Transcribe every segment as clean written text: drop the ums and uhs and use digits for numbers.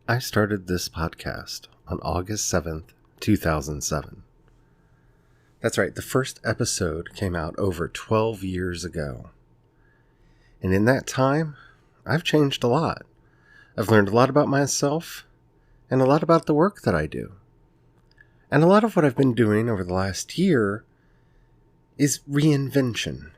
I started this podcast on August 7th, 2007. That's right, the first episode came out over 12 years ago. And in that time, I've changed a lot. I've learned a lot about myself and a lot about the work that I do. And a lot of what I've been doing over the last year is reinvention.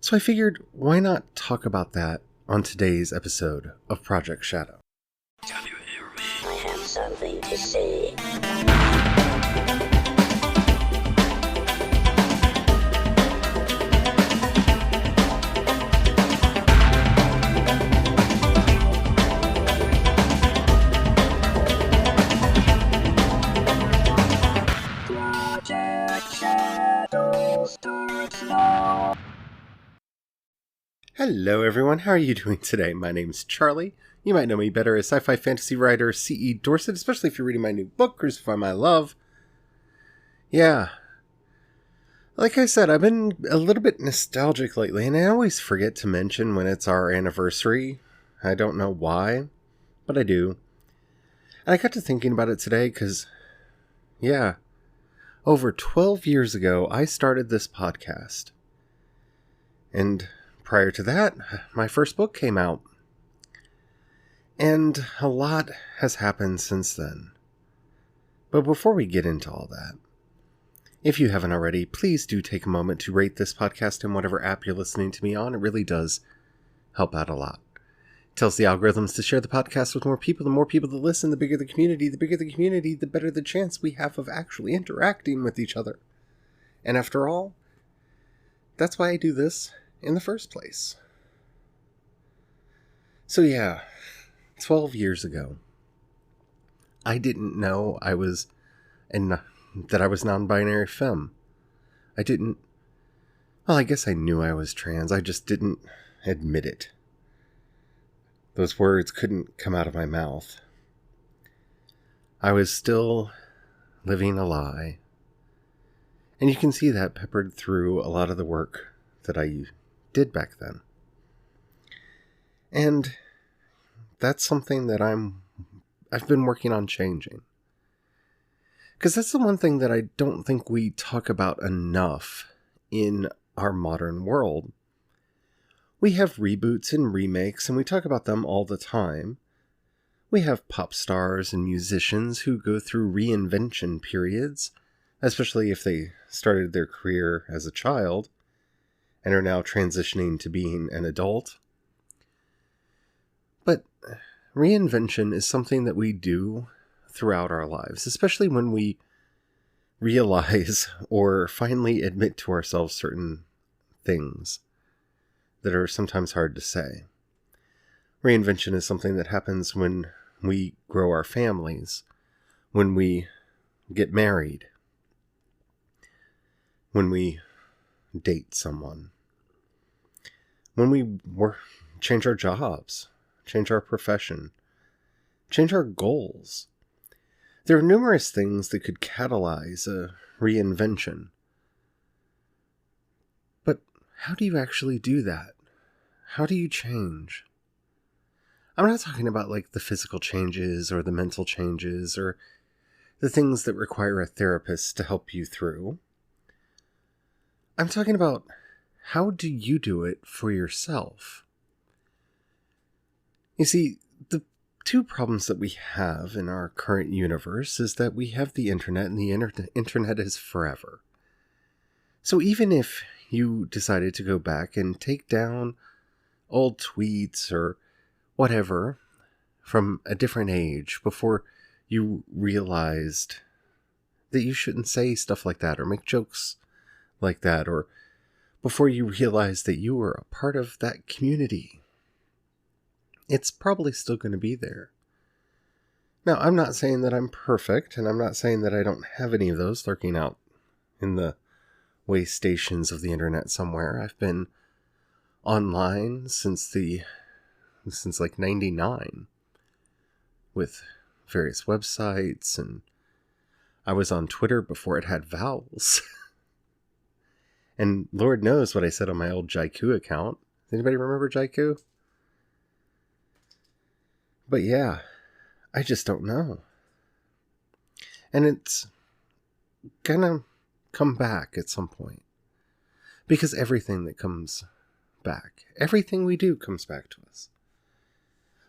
So I figured, why not talk about that on today's episode of Project Shadow? Can you hear me? I have something to say. Project Shadow starts now. Hello everyone, how are you doing today? My name's Charlie. You might know me better as sci-fi fantasy writer C.E. Dorset, especially if you're reading my new book, Crucify My Love. Yeah. Like I said, I've been a little bit nostalgic lately, and I always forget to mention when it's our anniversary. I don't know why, but I do. And I got to thinking about it today because, over 12 years ago, I started this podcast. And prior to that, my first book came out. And a lot has happened since then. But before we get into all that, if you haven't already, please do take a moment to rate this podcast in whatever app you're listening to me on. It really does help out a lot. It tells the algorithms to share the podcast with more people. The more people that listen, the bigger the community. The bigger the community, the better the chance we have of actually interacting with each other. And after all, that's why I do this in the first place. So 12 years ago, I didn't know that I was non-binary femme. I guess I knew I was trans. I just didn't admit it. Those words couldn't come out of my mouth. I was still living a lie. And you can see that peppered through a lot of the work that I did back then. And that's something that I've been working on changing. Because that's the one thing that I don't think we talk about enough in our modern world. We have reboots and remakes, and we talk about them all the time. We have pop stars and musicians who go through reinvention periods, especially if they started their career as a child and are now transitioning to being an adult. But reinvention is something that we do throughout our lives, especially when we realize or finally admit to ourselves certain things that are sometimes hard to say. Reinvention is something that happens when we grow our families, when we get married, when we date someone, when we change our jobs, change our profession, change our goals. There are numerous things that could catalyze a reinvention. But how do you actually do that? How do you change? I'm not talking about like the physical changes or the mental changes or the things that require a therapist to help you through. I'm talking about how do you do it for yourself? You see, the two problems that we have in our current universe is that we have the internet, and the internet is forever. So even if you decided to go back and take down old tweets or whatever from a different age before you realized that you shouldn't say stuff like that or make jokes like that, or before you realized that you were a part of that community, it's probably still going to be there. Now, I'm not saying that I'm perfect, and I'm not saying that I don't have any of those lurking out in the way stations of the internet somewhere. I've been online since like 99 with various websites, and I was on Twitter before it had vowels. And Lord knows what I said on my old Jaiku account. Does anybody remember Jaiku? But yeah, I just don't know. And it's gonna come back at some point. Because everything that comes back, everything we do comes back to us.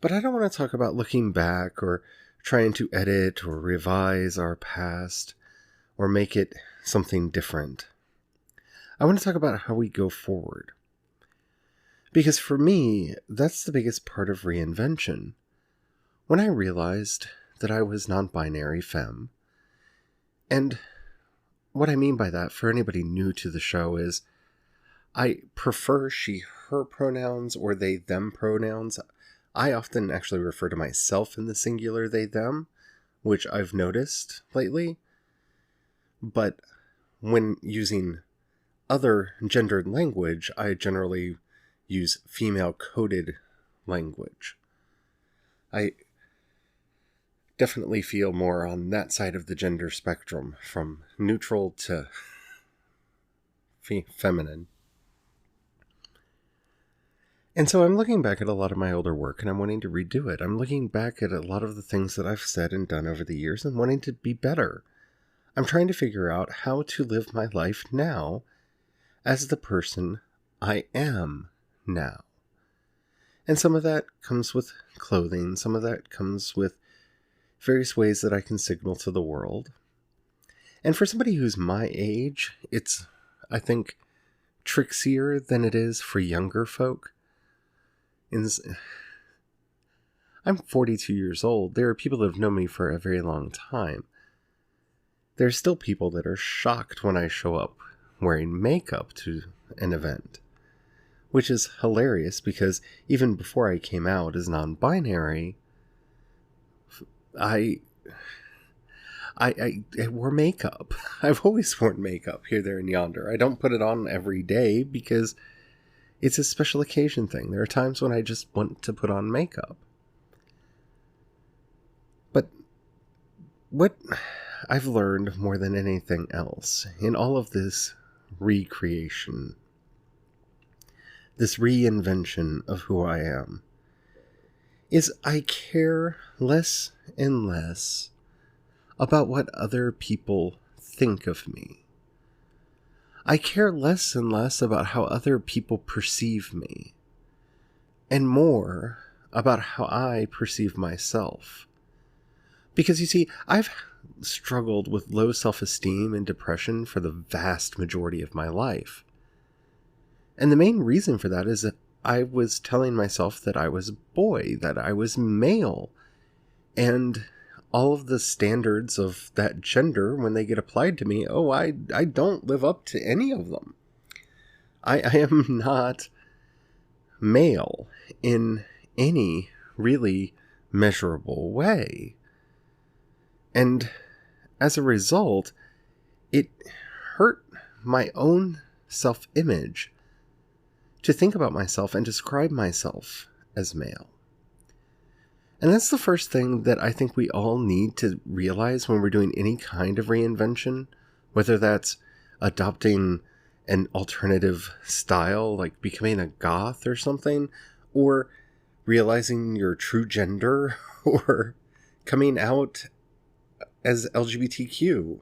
But I don't want to talk about looking back or trying to edit or revise our past or make it something different. I want to talk about how we go forward. Because for me, that's the biggest part of reinvention. When I realized that I was non-binary femme, and what I mean by that, for anybody new to the show, is I prefer she, her pronouns or they, them pronouns. I often actually refer to myself in the singular they, them, which I've noticed lately. But when using other gendered language, I generally use female-coded language. I definitely feel more on that side of the gender spectrum, from neutral to feminine. And so I'm looking back at a lot of my older work and I'm wanting to redo it. I'm looking back at a lot of the things that I've said and done over the years and wanting to be better. I'm trying to figure out how to live my life now as the person I am now. And some of that comes with clothing. Some of that comes with various ways that I can signal to the world. And for somebody who's my age, it's, I think, trixier than it is for younger folk. I'm 42 years old. There are people that have known me for a very long time. There's still people that are shocked when I show up wearing makeup to an event, which is hilarious because even before I came out as non-binary, I wore makeup. I've always worn makeup here, there, and yonder. I don't put it on every day because it's a special occasion thing. There are times when I just want to put on makeup. But what I've learned more than anything else in all of this recreation, this reinvention of who I am, is I care less and less about what other people think of me. I care less and less about how other people perceive me, and more about how I perceive myself. Because you see, I've struggled with low self-esteem and depression for the vast majority of my life. And the main reason for that is that I was telling myself that I was a boy, that I was male, and all of the standards of that gender, when they get applied to me, I don't live up to any of them. I am not male in any really measurable way. And as a result, it hurt my own self-image to think about myself and describe myself as male. And that's the first thing that I think we all need to realize when we're doing any kind of reinvention, whether that's adopting an alternative style, like becoming a goth or something, or realizing your true gender, or coming out as LGBTQ.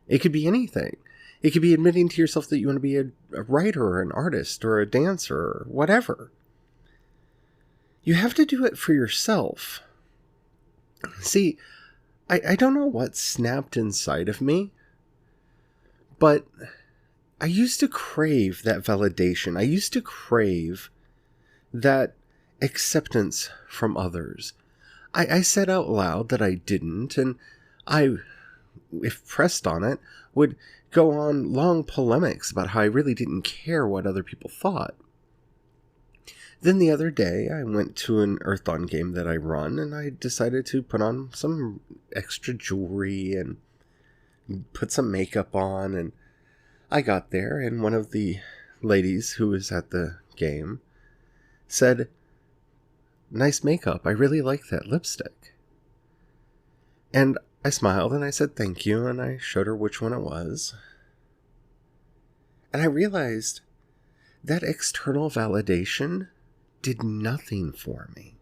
It could be anything. It could be admitting to yourself that you want to be a writer or an artist or a dancer or whatever. You have to do it for yourself. See, I don't know what snapped inside of me, but I used to crave that validation. I used to crave that acceptance from others. I said out loud that I didn't, and I, if pressed on it, would go on long polemics about how I really didn't care what other people thought. Then the other day, I went to an Earthdawn game that I run, and I decided to put on some extra jewelry and put some makeup on, and I got there, and one of the ladies who was at the game said, "Nice makeup, I really like that lipstick." And I smiled, and I said thank you, and I showed her which one it was. And I realized that external validation did nothing for me.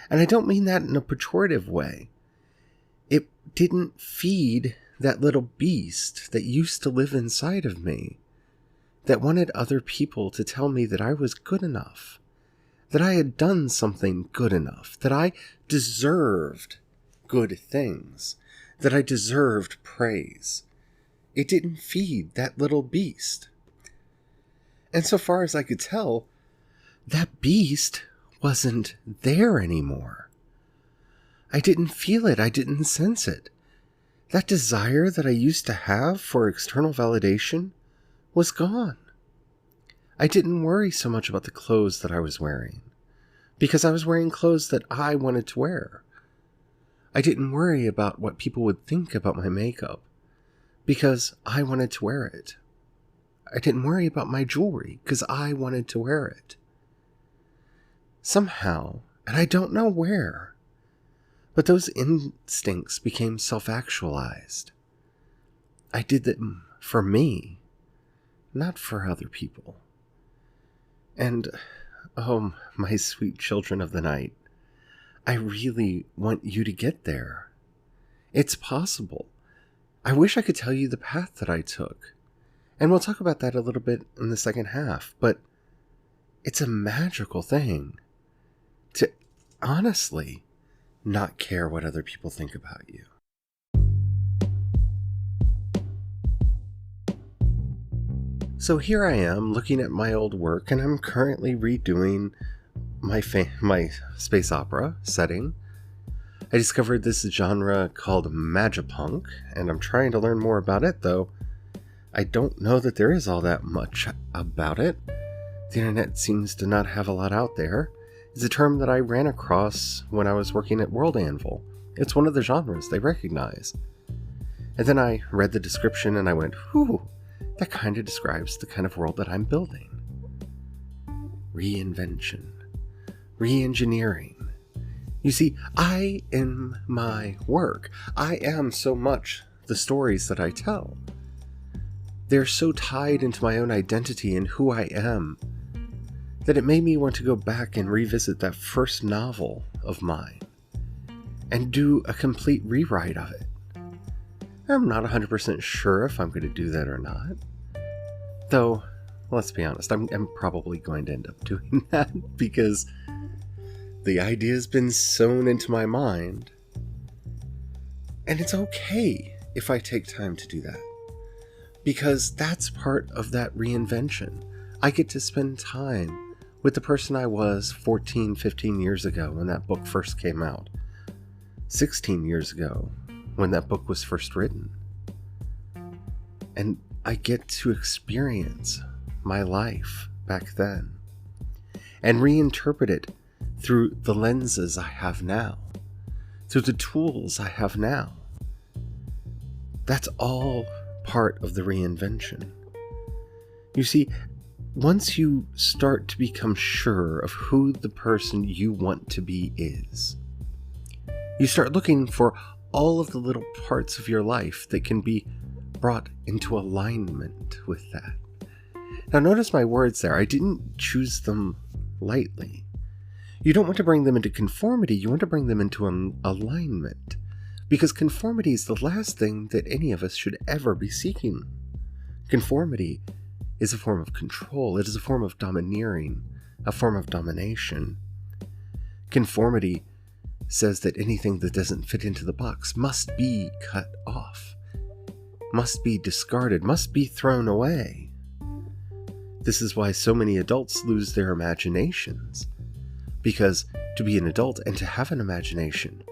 And I don't mean that in a pejorative way. It didn't feed that little beast that used to live inside of me, that wanted other people to tell me that I was good enough, that I had done something good enough, that I deserved good things, that I deserved praise. It didn't feed that little beast. And so far as I could tell, that beast wasn't there anymore. I didn't feel it. I didn't sense it. That desire that I used to have for external validation was gone. I didn't worry so much about the clothes that I was wearing, because I was wearing clothes that I wanted to wear. I didn't worry about what people would think about my makeup, because I wanted to wear it. I didn't worry about my jewelry, because I wanted to wear it. Somehow, and I don't know where, but those instincts became self-actualized. I did them for me, not for other people. And, oh, my sweet children of the night, I really want you to get there. It's possible. I wish I could tell you the path that I took. And we'll talk about that a little bit in the second half, but it's a magical thing to honestly not care what other people think about you. So here I am looking at my old work, and I'm currently redoing my space opera setting. I discovered this genre called Magipunk, and I'm trying to learn more about it, though I don't know that there is all that much about it. The internet seems to not have a lot out there. It's a term that I ran across when I was working at World Anvil. It's one of the genres they recognize. And then I read the description and I went, whew, that kind of describes the kind of world that I'm building. Reinvention. Re-engineering. You see, I am my work. I am so much the stories that I tell. They're so tied into my own identity and who I am that it made me want to go back and revisit that first novel of mine and do a complete rewrite of it. I'm not 100% sure if I'm going to do that or not. Though, let's be honest, I'm probably going to end up doing that because the idea's been sewn into my mind. And it's okay if I take time to do that, because that's part of that reinvention. I get to spend time with the person I was 14, 15 years ago when that book first came out. 16 years ago when that book was first written. And I get to experience my life back then and reinterpret it through the lenses I have now, through the tools I have now. That's all part of the reinvention. You see, once you start to become sure of who the person you want to be is, you start looking for all of the little parts of your life that can be brought into alignment with that. Now notice my words there. I didn't choose them lightly. You don't want to bring them into conformity, you want to bring them into an alignment. Because conformity is the last thing that any of us should ever be seeking. Conformity is a form of control. It is a form of domineering, a form of domination. Conformity says that anything that doesn't fit into the box must be cut off, must be discarded, must be thrown away. This is why so many adults lose their imaginations. Because to be an adult and to have an imagination,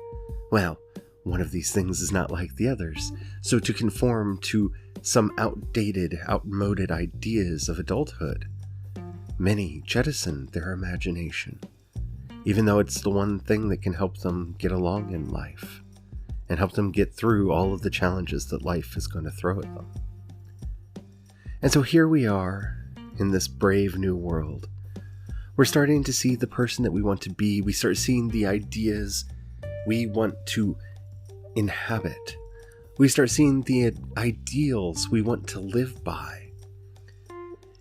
well, one of these things is not like the others. So to conform to some outdated, outmoded ideas of adulthood, many jettison their imagination, even though it's the one thing that can help them get along in life and help them get through all of the challenges that life is going to throw at them. And so here we are in this brave new world. We're starting to see the person that we want to be. We start seeing the ideas we want to inhabit. We start seeing the ideals we want to live by.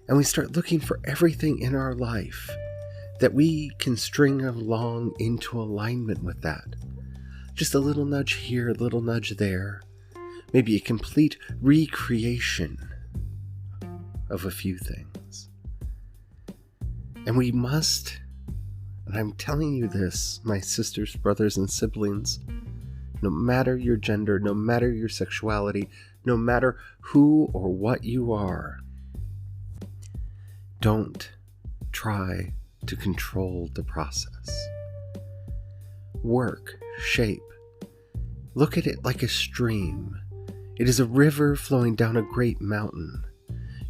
And we start looking for everything in our life that we can string along into alignment with that. Just a little nudge here, a little nudge there. Maybe a complete recreation of a few things. And we must, and I'm telling you this, my sisters, brothers, and siblings, no matter your gender, no matter your sexuality, no matter who or what you are, don't try to control the process. Work, shape. Look at it like a stream. It is a river flowing down a great mountain.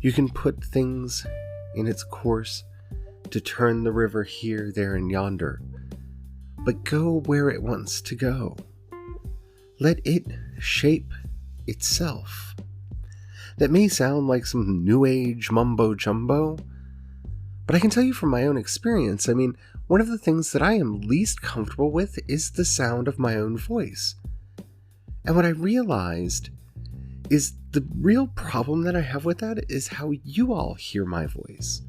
You can put things in its course to turn the river here, there, and yonder, but go where it wants to go. Let it shape itself. That may sound like some new age mumbo jumbo, but I can tell you from my own experience, one of the things that I am least comfortable with is the sound of my own voice. And what I realized is the real problem that I have with that is how you all hear my voice.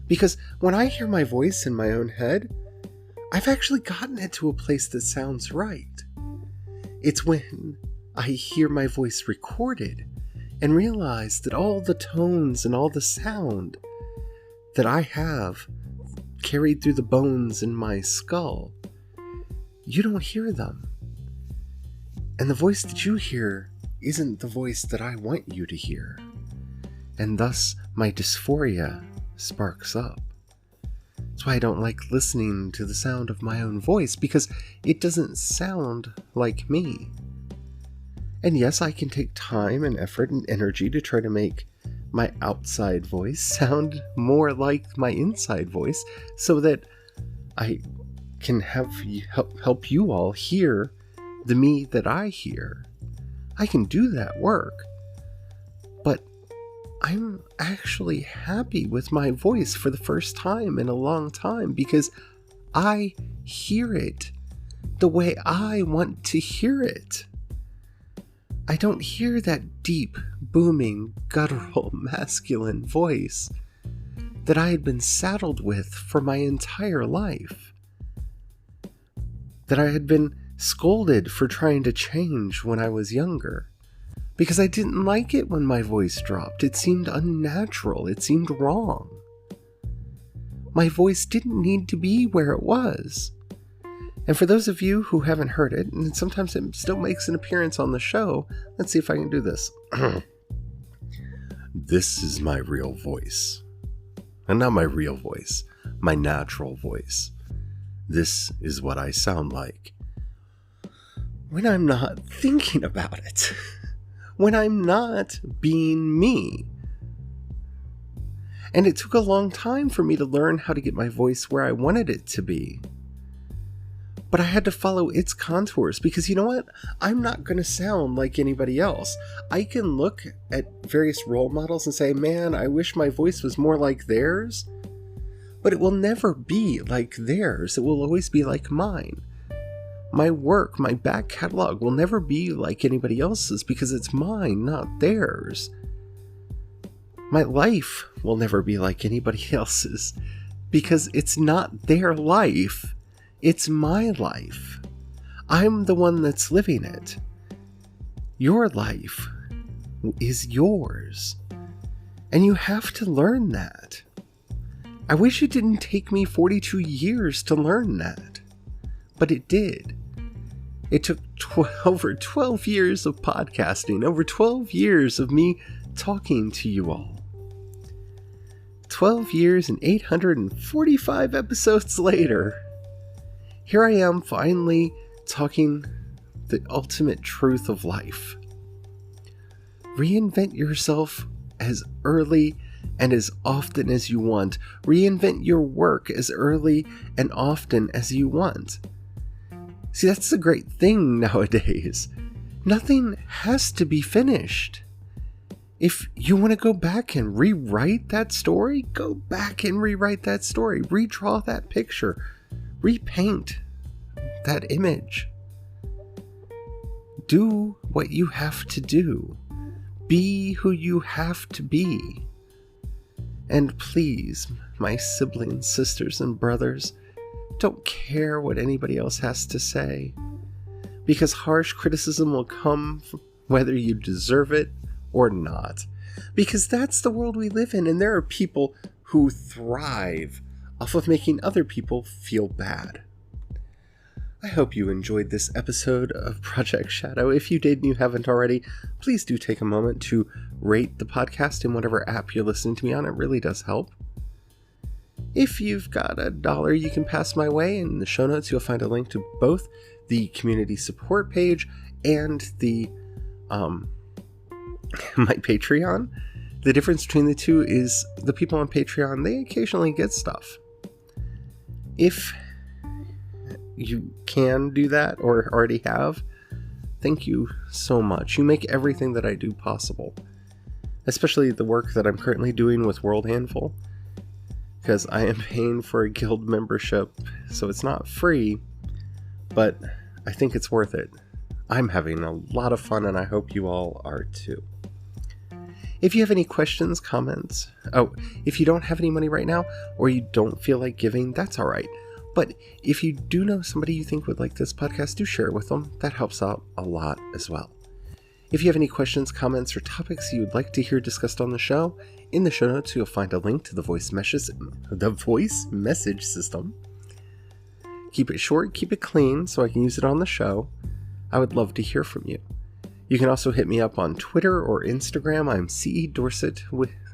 Because when I hear my voice in my own head, I've actually gotten it to a place that sounds right. It's when I hear my voice recorded and realize that all the tones and all the sound that I have carried through the bones in my skull, you don't hear them. And the voice that you hear isn't the voice that I want you to hear. And thus my dysphoria sparks up. That's why I don't like listening to the sound of my own voice, because it doesn't sound like me. And yes, I can take time and effort and energy to try to make my outside voice sound more like my inside voice so that I can help you all hear the me that I hear. I can do that work, but I'm actually happy with my voice for the first time in a long time because I hear it the way I want to hear it. I don't hear that deep, booming, guttural, masculine voice that I had been saddled with for my entire life. That I had been scolded for trying to change when I was younger. Because I didn't like it when my voice dropped. It seemed unnatural. It seemed wrong. My voice didn't need to be where it was. And for those of you who haven't heard it, and sometimes it still makes an appearance on the show, let's see if I can do this. This is my real voice. And not my real voice, my natural voice. This is what I sound like when I'm not thinking about it. When I'm not being me. And it took a long time for me to learn how to get my voice where I wanted it to be. But I had to follow its contours because you know what? I'm not going to sound like anybody else. I can look at various role models and say, man, I wish my voice was more like theirs. But it will never be like theirs. It will always be like mine. My work, my back catalog will never be like anybody else's because it's mine, not theirs. My life will never be like anybody else's because it's not their life. It's my life. I'm the one that's living it. Your life is yours. And you have to learn that. I wish it didn't take me 42 years to learn that. But it did. It took over 12 years of podcasting, over 12 years of me talking to you all. 12 years and 845 episodes later, here I am finally talking the ultimate truth of life. Reinvent yourself as early and as often as you want. Reinvent your work as early and often as you want. See, that's the great thing nowadays. Nothing has to be finished. If you want to go back and rewrite that story, go back and rewrite that story. Redraw that picture. Repaint that image. Do what you have to do. Be who you have to be. And please, my siblings, sisters, and brothers, don't care what anybody else has to say, because harsh criticism will come whether you deserve it or not. Because that's the world we live in, and there are people who thrive off of making other people feel bad. I hope you enjoyed this episode of Project Shadow. If you did and you haven't already, please do take a moment to rate the podcast in whatever app you're listening to me on. It really does help. If you've got $1 you can pass my way, in the show notes you'll find a link to both the community support page and the my Patreon. The difference between the two is the people on Patreon, they occasionally get stuff. If you can do that or already have, thank you so much. You make everything that I do possible, especially the work that I'm currently doing with World Handful, because I am paying for a guild membership, so it's not free, but I think it's worth it. I'm having a lot of fun, and I hope you all are too. If you have any questions, comments, if you don't have any money right now, or you don't feel like giving, that's alright. But if you do know somebody you think would like this podcast, do share it with them. That helps out a lot as well. If you have any questions, comments, or topics you would like to hear discussed on the show, in the show notes you'll find a link to the voice message system. Keep it short, keep it clean, so I can use it on the show. I would love to hear from you. You can also hit me up on Twitter or Instagram. I'm CE Dorset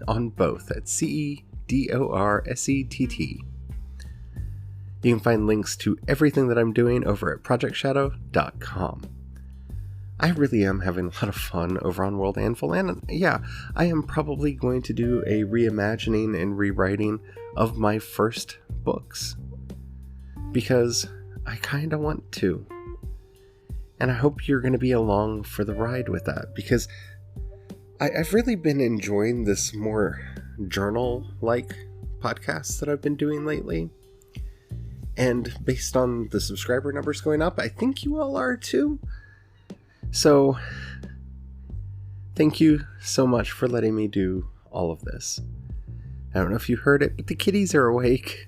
on both at CEDORSETT. You can find links to everything that I'm doing over at projectshadow.com. I really am having a lot of fun over on World Handful, and yeah, I am probably going to do a reimagining and rewriting of my first books, because I kind of want to. And I hope you're going to be along for the ride with that, because I've really been enjoying this more journal-like podcast that I've been doing lately. And based on the subscriber numbers going up, I think you all are too. So, thank you so much for letting me do all of this. I don't know if you heard it, but the kitties are awake,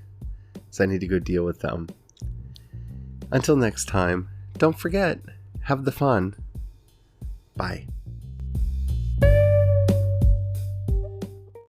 so I need to go deal with them. Until next time, don't forget, have the fun. Bye.